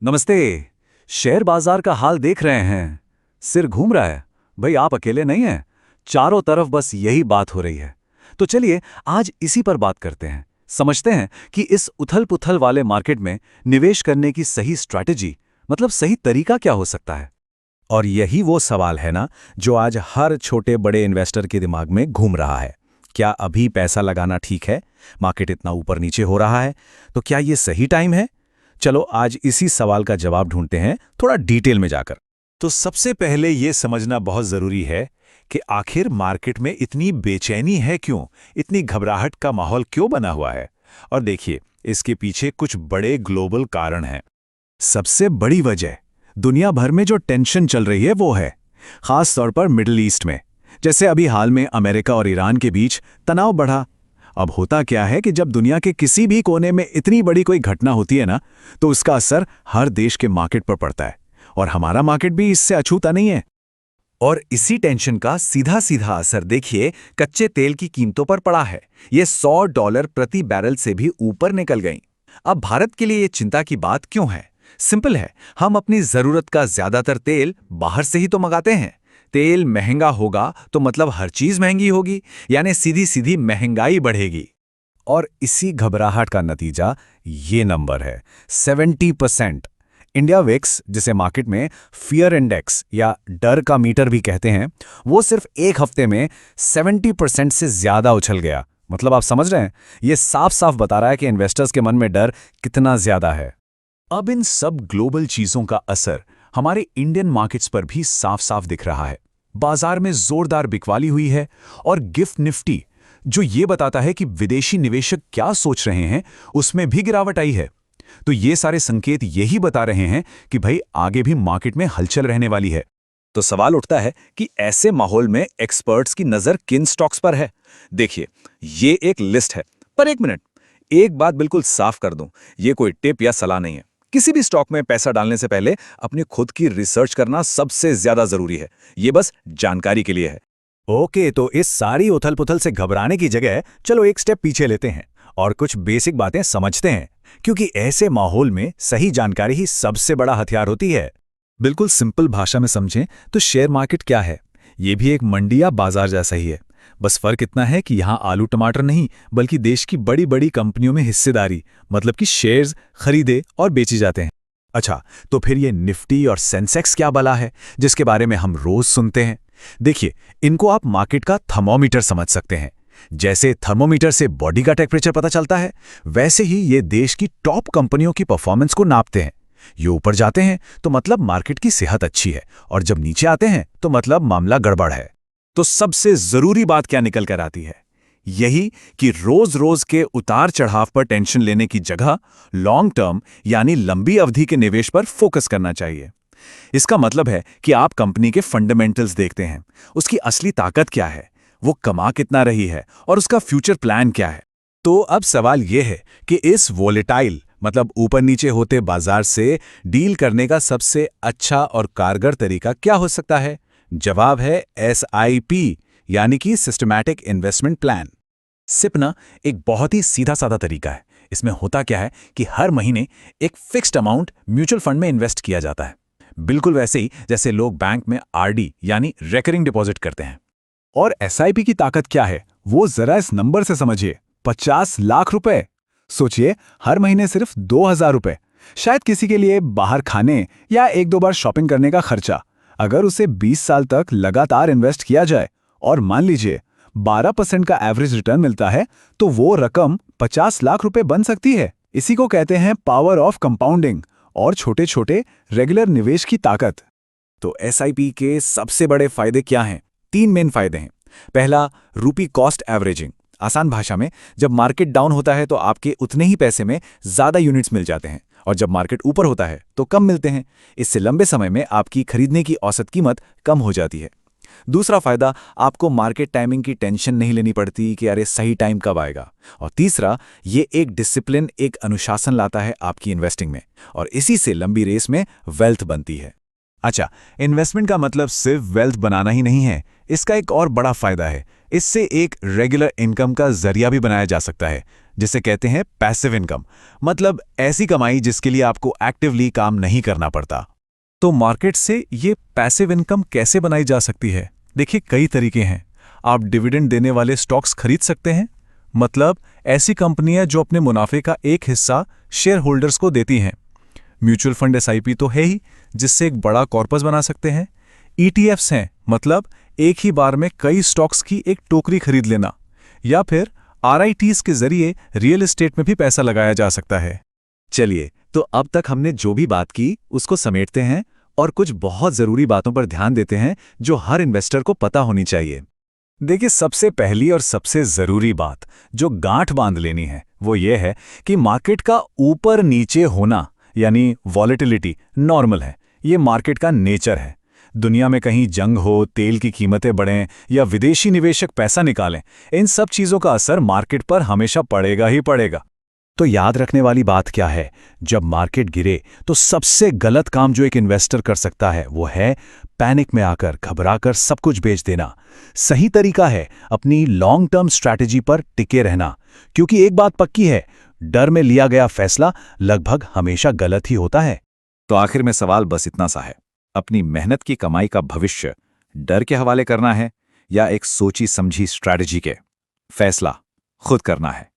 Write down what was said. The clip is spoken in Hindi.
नमस्ते। शेयर बाजार का हाल देख रहे हैं। सिर घूम रहा है। भाई आप अकेले नहीं हैं। चारों तरफ बस यही बात हो रही है। तो चलिए आज इसी पर बात करते हैं। समझते हैं कि इस उथल-पुथल वाले मार्केट में निवेश करने की सही स्ट्रैटेजी मतलब सही तरीका क्या हो सकता है। और यही वो सवाल है ना जो आज हर छोटे बड़े इन्वेस्टर के दिमाग में घूम रहा है। क्या अभी पैसा लगाना ठीक है? मार्केट इतना ऊपर नीचे हो रहा है, तो क्या ये सही टाइम है? चलो आज इसी सवाल का जवाब ढूंढते हैं थोड़ा डिटेल में जाकर। तो सबसे पहले ये समझना बहुत जरूरी है कि आखिर मार्केट में इतनी बेचैनी है क्यों, इतनी घबराहट का माहौल क्यों बना हुआ है। और देखिए, इसके पीछे कुछ बड़े ग्लोबल कारण हैं। सबसे बड़ी वजह दुनिया भर में जो टेंशन चल रही है वो है, खास तौर पर मिडिल ईस्ट में। जैसे अभी हाल में अमेरिका और ईरान के बीच तनाव बढ़ा। अब होता क्या है कि जब दुनिया के किसी भी कोने में इतनी बड़ी कोई घटना होती है ना, तो उसका असर हर देश के मार्केट पर पड़ता है। और हमारा मार्केट भी इससे अछूता नहीं है। और इसी टेंशन का सीधा सीधा असर देखिए कच्चे तेल की कीमतों पर पड़ा है। ये $100 प्रति बैरल से भी ऊपर निकल गई। अब भारत के लिए ये चिंता की बात क्यों है? सिंपल है, हम अपनी जरूरत का ज्यादातर तेल बाहर से ही तो मंगाते हैं। तेल महंगा होगा तो मतलब हर चीज महंगी होगी, यानी सीधी सीधी महंगाई बढ़ेगी। और इसी घबराहट का नतीजा ये नंबर है, 70%। इंडिया विक्स, जिसे मार्केट में फियर इंडेक्स या डर का मीटर भी कहते हैं, वो सिर्फ एक हफ्ते में 70% से ज्यादा उछल गया। मतलब आप समझ रहे हैं, ये साफ साफ बता रहा है कि इन्वेस्टर्स के मन में डर कितना ज्यादा है। अब इन सब ग्लोबल चीजों का असर हमारे इंडियन मार्केट्स पर भी साफ साफ दिख रहा है। बाजार में जोरदार बिकवाली हुई है और गिफ्ट निफ्टी, जो ये बताता है कि विदेशी निवेशक क्या सोच रहे हैं, उसमें भी गिरावट आई है। तो ये सारे संकेत यही बता रहे हैं कि भाई आगे भी मार्केट में हलचल रहने वाली है। तो सवाल उठता है कि ऐसे माहौल में एक्सपर्ट्स की नजर किन स्टॉक्स पर है। देखिए, ये एक लिस्ट है, पर एक मिनट, एक बात बिल्कुल साफ कर दूं, ये कोई टिप या सलाह नहीं है। किसी भी स्टॉक में पैसा डालने से पहले अपनी खुद की रिसर्च करना सबसे ज्यादा जरूरी है। ये बस जानकारी के लिए है। ओके, तो इस सारी उथल-पुथल से घबराने की जगह चलो एक स्टेप पीछे लेते हैं और कुछ बेसिक बातें समझते हैं, क्योंकि ऐसे माहौल में सही जानकारी ही सबसे बड़ा हथियार होती है। बिल्कुल सिंपल भाषा में समझें तो शेयर मार्केट क्या है? ये भी एक मंडी या बाजार जैसा ही है। बस फर्क इतना है कि यहाँ आलू टमाटर नहीं, बल्कि देश की बड़ी बड़ी कंपनियों में हिस्सेदारी, मतलब कि शेयर्स खरीदे और बेचे जाते हैं। अच्छा, तो फिर ये निफ्टी और सेंसेक्स क्या बला है, जिसके बारे में हम रोज सुनते हैं? देखिए, इनको आप मार्केट का थर्मोमीटर समझ सकते हैं। जैसे थर्मोमीटर से बॉडी का टेम्परेचर पता चलता है, वैसे ही ये देश की टॉप कंपनियों की परफॉर्मेंस को नापते हैं। ये ऊपर जाते हैं तो मतलब मार्केट की सेहत अच्छी है, और जब नीचे आते हैं तो मतलब मामला गड़बड़ है। तो सबसे जरूरी बात क्या निकल कर आती है? यही कि रोज रोज के उतार चढ़ाव पर टेंशन लेने की जगह लॉन्ग टर्म यानी लंबी अवधि के निवेश पर फोकस करना चाहिए। इसका मतलब है कि आप कंपनी के फंडामेंटल्स देखते हैं, उसकी असली ताकत क्या है, वो कमा कितना रही है और उसका फ्यूचर प्लान क्या है। तो अब सवाल यह है कि इस वोलेटाइल मतलब ऊपर नीचे होते बाजार से डील करने का सबसे अच्छा और कारगर तरीका क्या हो सकता है? जवाब है SIP यानी कि सिस्टमैटिक इन्वेस्टमेंट प्लान। सिप ना एक बहुत ही सीधा साधा तरीका है। इसमें होता क्या है कि हर महीने एक फिक्स्ड अमाउंट म्यूचुअल फंड में इन्वेस्ट किया जाता है, बिल्कुल वैसे ही जैसे लोग बैंक में RD यानी रिकरिंग डिपॉजिट करते हैं। और SIP की ताकत क्या है, वो जरा इस नंबर से समझिए, 50 लाख रुपए। सोचिए, हर महीने सिर्फ 2000 रुपए, शायद किसी के लिए बाहर खाने या एक दो बार शॉपिंग करने का खर्चा। अगर उसे 20 साल तक लगातार इन्वेस्ट किया जाए और मान लीजिए 12% का एवरेज रिटर्न मिलता है, तो वो रकम 50 लाख रुपए बन सकती है। इसी को कहते हैं पावर ऑफ कंपाउंडिंग और छोटे छोटे रेगुलर निवेश की ताकत। तो SIP के सबसे बड़े फायदे क्या हैं? 3 मेन फायदे हैं। पहला, रूपी कॉस्ट एवरेजिंग। आसान भाषा में, जब मार्केट डाउन होता है तो आपके उतने ही पैसे में ज्यादा यूनिट्स मिल जाते हैं, और जब मार्केट ऊपर होता है तो कम मिलते हैं। इससे लंबे समय में आपकी खरीदने की औसत कीमत कम हो जाती है। दूसरा फायदा, आपको मार्केट टाइमिंग की टेंशन नहीं लेनी पड़ती कि अरे सही टाइम कब आएगा। और तीसरा, ये एक डिसिप्लिन, एक अनुशासन लाता है आपकी इन्वेस्टिंग में, और इसी से लंबी रेस में वेल्थ बनती है। अच्छा, इन्वेस्टमेंट का मतलब सिर्फ वेल्थ बनाना ही नहीं है, इसका एक और बड़ा फायदा है। इससे एक रेगुलर इनकम का जरिया भी बनाया जा सकता है, जिसे कहते हैं पैसिव इनकम, मतलब ऐसी कमाई जिसके लिए आपको एक्टिवली काम नहीं करना पड़ता। तो मार्केट से ये पैसिव इनकम कैसे बनाई जा सकती है? देखिए, कई तरीके हैं। आप डिविडेंड देने वाले स्टॉक्स खरीद सकते हैं, मतलब ऐसी कंपनियां जो अपने मुनाफे का एक हिस्सा शेयर होल्डर्स को देती हैं। म्यूचुअल फंड एसआईपी तो है ही, जिससे एक बड़ा कॉर्पस बना सकते हैं। ईटीएफ्स हैं, मतलब एक ही बार में कई स्टॉक्स की एक टोकरी खरीद लेना। या फिर आरआईटीज के जरिए रियल एस्टेट में भी पैसा लगाया जा सकता है। चलिए, तो अब तक हमने जो भी बात की उसको समेटते हैं और कुछ बहुत जरूरी बातों पर ध्यान देते हैं जो हर इन्वेस्टर को पता होनी चाहिए। देखिए, सबसे पहली और सबसे जरूरी बात जो गांठ बांध लेनी है वो ये है कि मार्केट का ऊपर नीचे होना यानी वॉलेटिलिटी नॉर्मल है। ये मार्केट का नेचर है। दुनिया में कहीं जंग हो, तेल की कीमतें बढ़ें या विदेशी निवेशक पैसा निकालें, इन सब चीजों का असर मार्केट पर हमेशा पड़ेगा ही पड़ेगा। तो याद रखने वाली बात क्या है? जब मार्केट गिरे तो सबसे गलत काम जो एक इन्वेस्टर कर सकता है वो है पैनिक में आकर घबराकर सब कुछ बेच देना। सही तरीका है अपनी लॉन्ग टर्म स्ट्रैटेजी पर टिके रहना, क्योंकि एक बात पक्की है, डर में लिया गया फैसला लगभग हमेशा गलत ही होता है। तो आखिर में सवाल बस इतना सा है, अपनी मेहनत की कमाई का भविष्य डर के हवाले करना है या एक सोची समझी स्ट्रैटेजी के? फैसला खुद करना है।